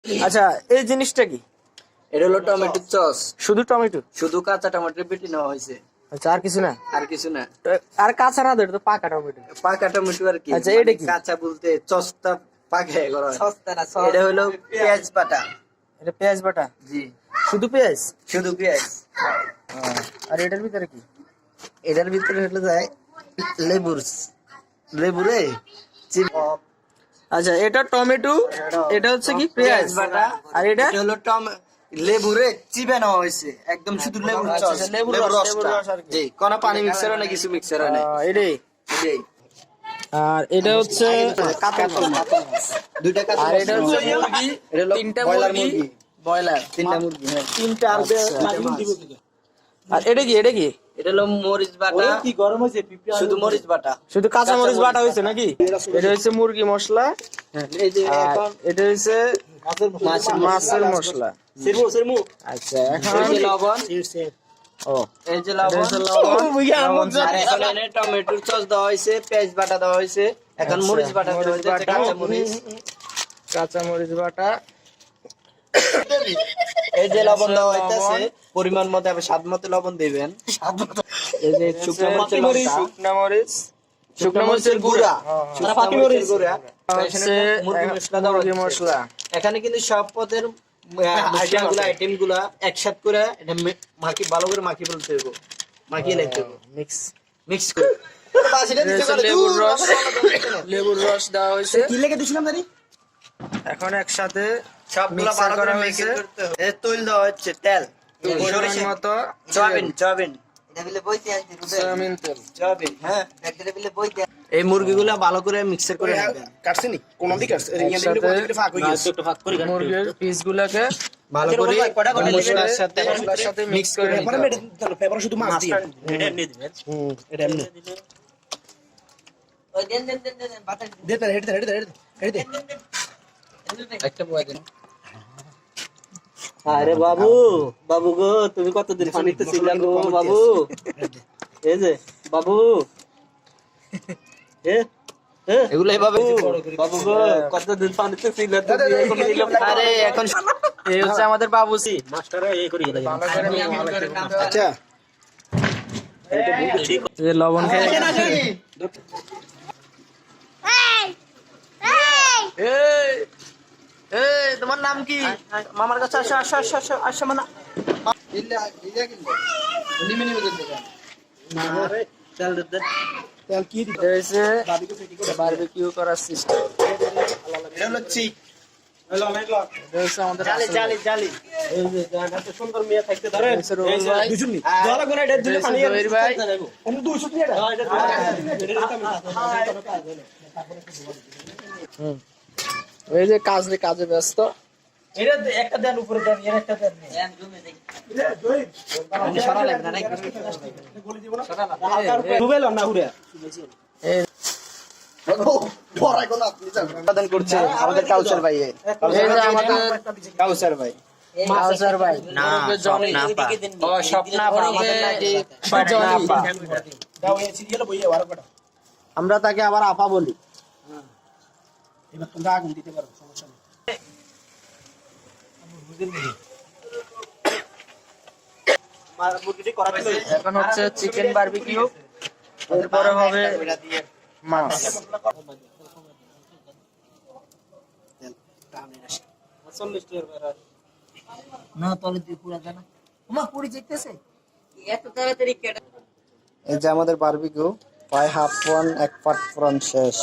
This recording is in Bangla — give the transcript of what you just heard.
আচ্ছা, এই জিনিসটা কি? এটা হলো টমেটো সস। শুধু টমেটো? শুধু কাঁচা টমেটো বেটে নেওয়া হয়েছে, আচ্ছা, আর কিছু না? আর কিছু না। আর কাঁচা না, তো পাকা টমেটো। পাকা টমেটো আর কি। আচ্ছা, এটা কি? কাঁচা বলতে সসটা পাকায় করা হয়। এটা হলো পেঁয়াজ বাটা। এটা পেঁয়াজ বাটা? জি, শুধু পেঁয়াজ? শুধু পেঁয়াজ। আর এটার ভিতরে কি? এটার ভিতরে হলো যায় লেবুরে আচ্ছা, এটা টমেটো, এটা হচ্ছে কি পেঁয়াজ বাটা, আর এটা হলো লেবুরে চিবে নেওয়া হয়েছে একদম, শুধু লেবুর রস, লেবুর রস আর কি। জি, কোনো পানি মিক্সার হয় না, কিছু মিক্সার হয় না। এটাই। এটাই। আর এটা হচ্ছে দুইটা কাতল। আর এটা হচ্ছে মুরগি, এটা হলো তিনটা মুরগি, ব্রয়লার, তিনটা মুরগি। হ্যাঁ, তিনটা। আর এটা কি? এটা কি? এটা হলো মরিচ বাটা। কি গরম হয়েছে? শুধু মরিচ বাটা, শুধু কাঁচা মরিচ বাটা হয়েছে নাকি? এটা হচ্ছে মুরগি মশলা। এই যে আর এখন এটা হচ্ছে মাছের মশলা। আচ্ছা, এখন এই যে লবণ, ও এই যে লবণ, আর এখন এনে টমেটোর সস দেওয়া হয়েছে, পেঁয়াজ বাটা দেওয়া হয়েছে, এখন আচ্ছা, মরিচ বাটা দেওয়া হয়েছে, কাঁচা মরিচ। কাঁচা মরিচ বাটা, এই যে লবণ দেওয়া হইতেছে পরিমাণ মতো, আপনি স্বাদ মতো লবণ দিবেন। এই যে শুকনো মরিচের লঙ্কা, শুকনা মরিচ, শুকনো মরিচের গুঁড়া, শুকনো মরিচের গুঁড়া, হচ্ছে মুরগি মশলা দেওয়া মুরগি হচ্ছে। মশলা। এখানে কিন্তু সব পদের আইটেম গুলা একসাথে করে এটা ভালো করে মাখি বলতে হবে, মাখিয়ে লাগতে হবে, মিক্স করে। লেবুর রস দেওয়া হয়েছে, কি লেগে দিছিলাম জানি। এখন একসাথে সবগুলা mixer ভালো করে করা মেখে হয়েছে। করতে হবে। তেল দেওয়া হচ্ছে, তেল, পরিমাণ মতো সয়াবিন, সয়াবিন, হ্যাঁ। এই মুরগিগুলা ভালো করে মিক্সার করে নেবেন। মুরগির পিস গুলাকে ভালো করে মশলার সাথে মিক্স করে নিতে হবে। একটা বয়া দেন। আরে বাবু, বাবু গো, তুমি কতদিন পানিতে ছিলা গো বাবু? এই যে বাবু, এগুলাই বাবু, বাবু গো, কতদিন পানিতে ছিলা তুমি? আরে এখন এই হচ্ছে আমাদের বাবুসি। আচ্ছা, যে লবণ খেয়ে তোমার নাম কি? মামার কাছে আসো, আসো, আসো, আসো, আসো। মানা বারবিকিউ করার সিস্টেম। আমাদের সুন্দর মেয়ে থাকতে ধরেন ওই যে কাজে ব্যস্ত। একটা দেন, উপরে দেন, এর একটা দেন। করছে আমাদের কাউসার ভাই, আমাদের কাউসার ভাই, কাউসার ভাই না, ও স্বপ্না আপা, আমরা তাকে আবার আপা বলি। এখন হচ্ছে চিকেন বারবিকিউ, এরপরে হবে মাছ। এই যে আমাদের বারবিকিউ প্রায় হাফ ওয়ান, এক পার্ট ফ্রন শেষ।